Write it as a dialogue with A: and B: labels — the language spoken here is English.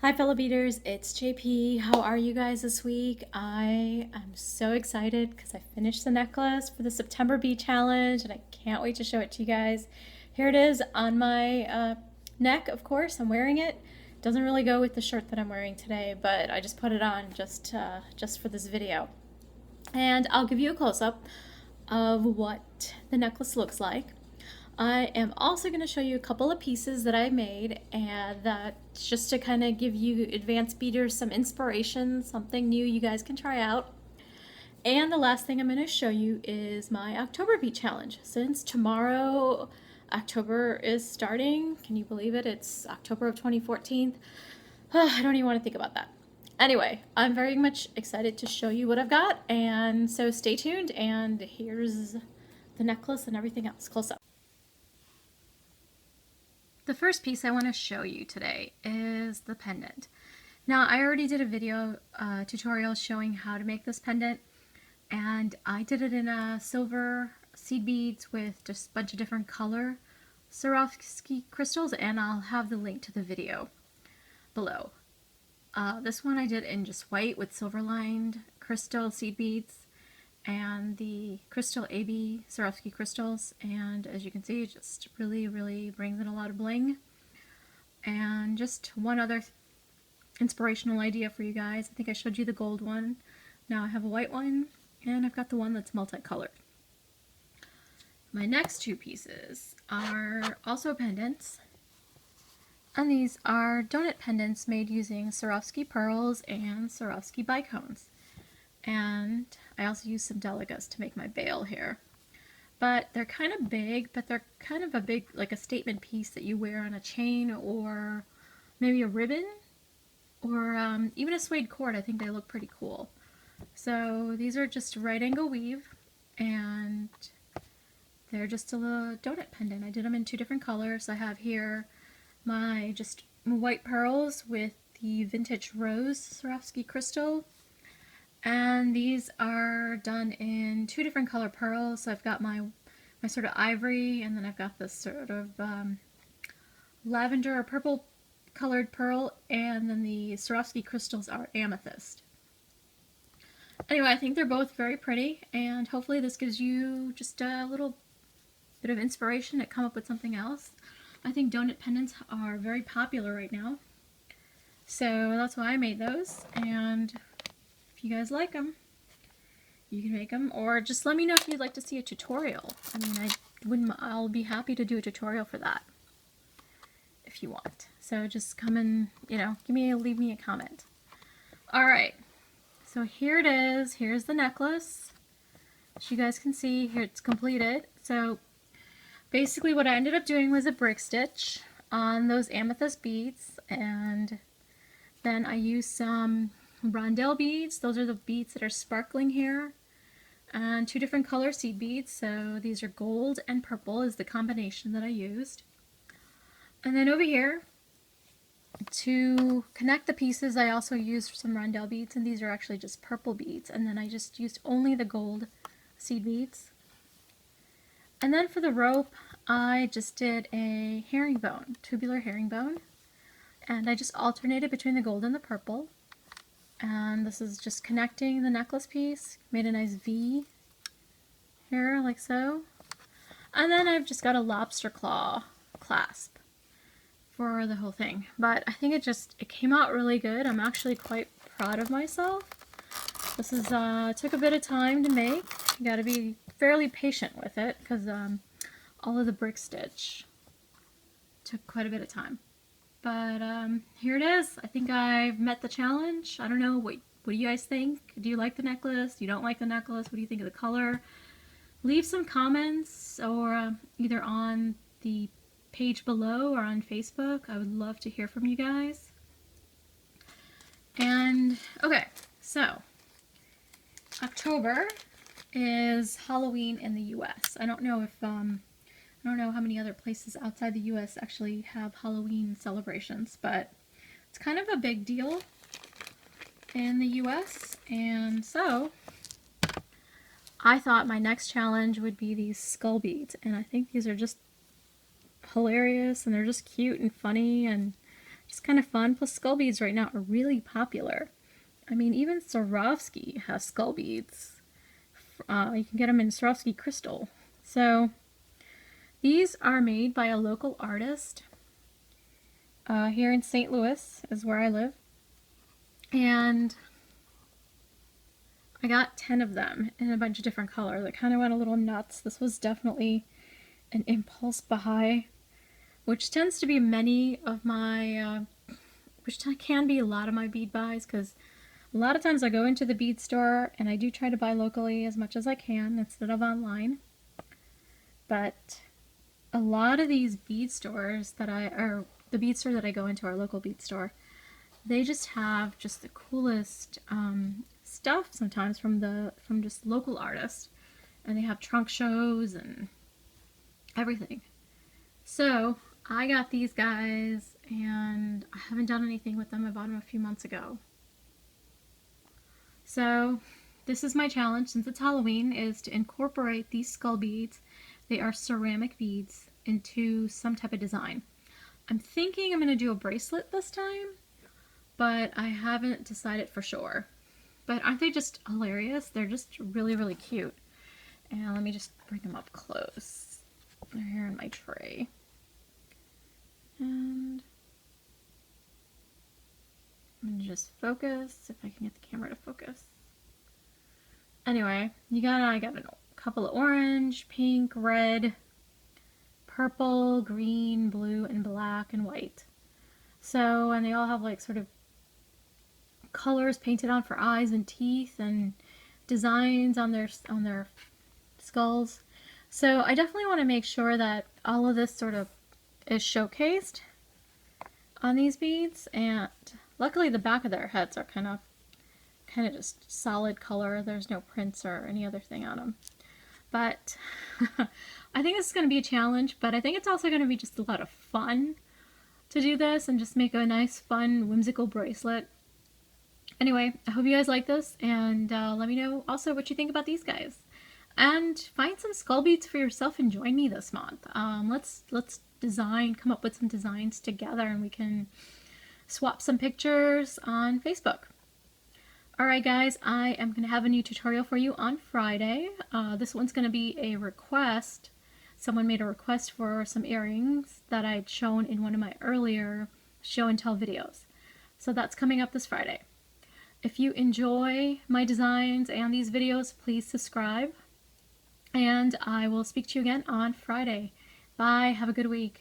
A: Hi fellow beaders, it's JP. How are you guys this week? I am so excited because I finished the necklace for the September Bead Challenge and I can't wait to show it to you guys. Here it is on my neck, of course. I'm wearing it. Doesn't really go with the shirt that I'm wearing today, but I just put it on just for this video. And I'll give you a close-up of what the necklace looks like. I am also going to show you a couple of pieces that I made, and that's just to kind of give you advanced beaders some inspiration, something new you guys can try out. And the last thing I'm going to show you is my October Bead Challenge. Since tomorrow October is starting, can you believe it? It's October of 2014. I don't even want to think about that. Anyway, I'm very much excited to show you what I've got, and so stay tuned, and here's the necklace and everything else close up. The first piece I want to show you today is the pendant. Now, I already did a video tutorial showing how to make this pendant, and I did it in a silver seed beads with just a bunch of different color Swarovski crystals, and I'll have the link to the video below. This one I did in just white with silver lined crystal seed beads and the crystal AB Swarovski crystals, and as you can see, it just really brings in a lot of bling. And just one other inspirational idea for you guys. I think I showed you the gold one. Now I have a white one, and I've got the one that's multicolored. My next two pieces are also pendants, and these are donut pendants made using Swarovski pearls and Swarovski bicones. And I also used some deligas to make my veil here. But they're kind of big, but they're kind of a big, like a statement piece that you wear on a chain or maybe a ribbon or even a suede cord. I think they look pretty cool. So these are just right angle weave, and they're just a little donut pendant. I did them in two different colors. I have here my just white pearls with the vintage rose Swarovski crystal. And these are done in two different color pearls. So I've got my sort of ivory, and then I've got this sort of lavender or purple colored pearl, and then the Swarovski crystals are amethyst. Anyway, I think they're both very pretty, and hopefully this gives you just a little bit of inspiration to come up with something else. I think donut pendants are very popular right now, so that's why I made those. And if you guys like them, you can make them, or just let me know if you'd like to see a tutorial. I mean, I'll be happy to do a tutorial for that if you want. So just come and, leave me a comment. Alright, so here it is. Here's the necklace. As you guys can see, here it's completed. So basically what I ended up doing was a brick stitch on those amethyst beads, and then I used some rondelle beads. Those are the beads that are sparkling here, and two different color seed beads. So these are gold and purple is the combination that I used. And then over here, to connect the pieces, I also used some rondelle beads, and these are actually just purple beads, and then I just used only the gold seed beads. And then for the rope, I just did a herringbone, tubular herringbone, and I just alternated between the gold and the purple. And this is just connecting the necklace piece. Made a nice V here, like so. And then I've just got a lobster claw clasp for the whole thing. But I think it came out really good. I'm actually quite proud of myself. This is took a bit of time to make. You gotta be fairly patient with it, because all of the brick stitch took quite a bit of time. But here it is. I think I've met the challenge. I don't know, what do you guys think? Do you like the necklace? Do you don't like the necklace? What do you think of the color? Leave some comments, or either on the page below or on Facebook. I would love to hear from you guys. And okay, so October is Halloween in the US. I don't know how many other places outside the US actually have Halloween celebrations, but it's kind of a big deal in the US, and so I thought my next challenge would be these skull beads, and I think these are just hilarious, and they're just cute and funny, and It's kind of fun. Plus, skull beads right now are really popular. I mean, even Swarovski has skull beads. You can get them in Swarovski crystal. So these are made by a local artist here in St. Louis is where I live. And I got 10 of them in a bunch of different colors. I kind of went a little nuts. This was definitely an impulse buy, which tends to be many of my, which can be a lot of my bead buys, because a lot of times I go into the bead store and I do try to buy locally as much as I can instead of online. But a lot of these bead stores or the bead store that I go into, our local bead store, they just have just the coolest stuff sometimes from just local artists, and they have trunk shows and everything. So I got these guys, and I haven't done anything with them. I bought them a few months ago. So this is my challenge, since it's Halloween, is to incorporate these skull beads. They are ceramic beads into some type of design. I'm thinking I'm going to do a bracelet this time, but I haven't decided for sure. But aren't they just hilarious? They're just really, really cute. And let me just bring them up close. They're here in my tray. And I'm going to just focus, if I can get the camera to focus. Anyway, I got a couple of orange, pink, red, purple, green, blue, and black, and white. So, and they all have like sort of colors painted on for eyes and teeth and designs on their skulls. So I definitely want to make sure that all of this sort of is showcased on these beads. And luckily the back of their heads are kind of just solid color. There's no prints or any other thing on them. But I think this is going to be a challenge, but I think it's also going to be just a lot of fun to do this and just make a nice, fun, whimsical bracelet. Anyway, I hope you guys like this, and let me know also what you think about these guys. And find some skull beads for yourself and join me this month. Let's come up with some designs together, and we can swap some pictures on Facebook. Alright guys, I am going to have a new tutorial for you on Friday. This one's going to be a request. Someone made a request for some earrings that I'd shown in one of my earlier show and tell videos. So that's coming up this Friday. If you enjoy my designs and these videos, please subscribe. And I will speak to you again on Friday. Bye. Have a good week.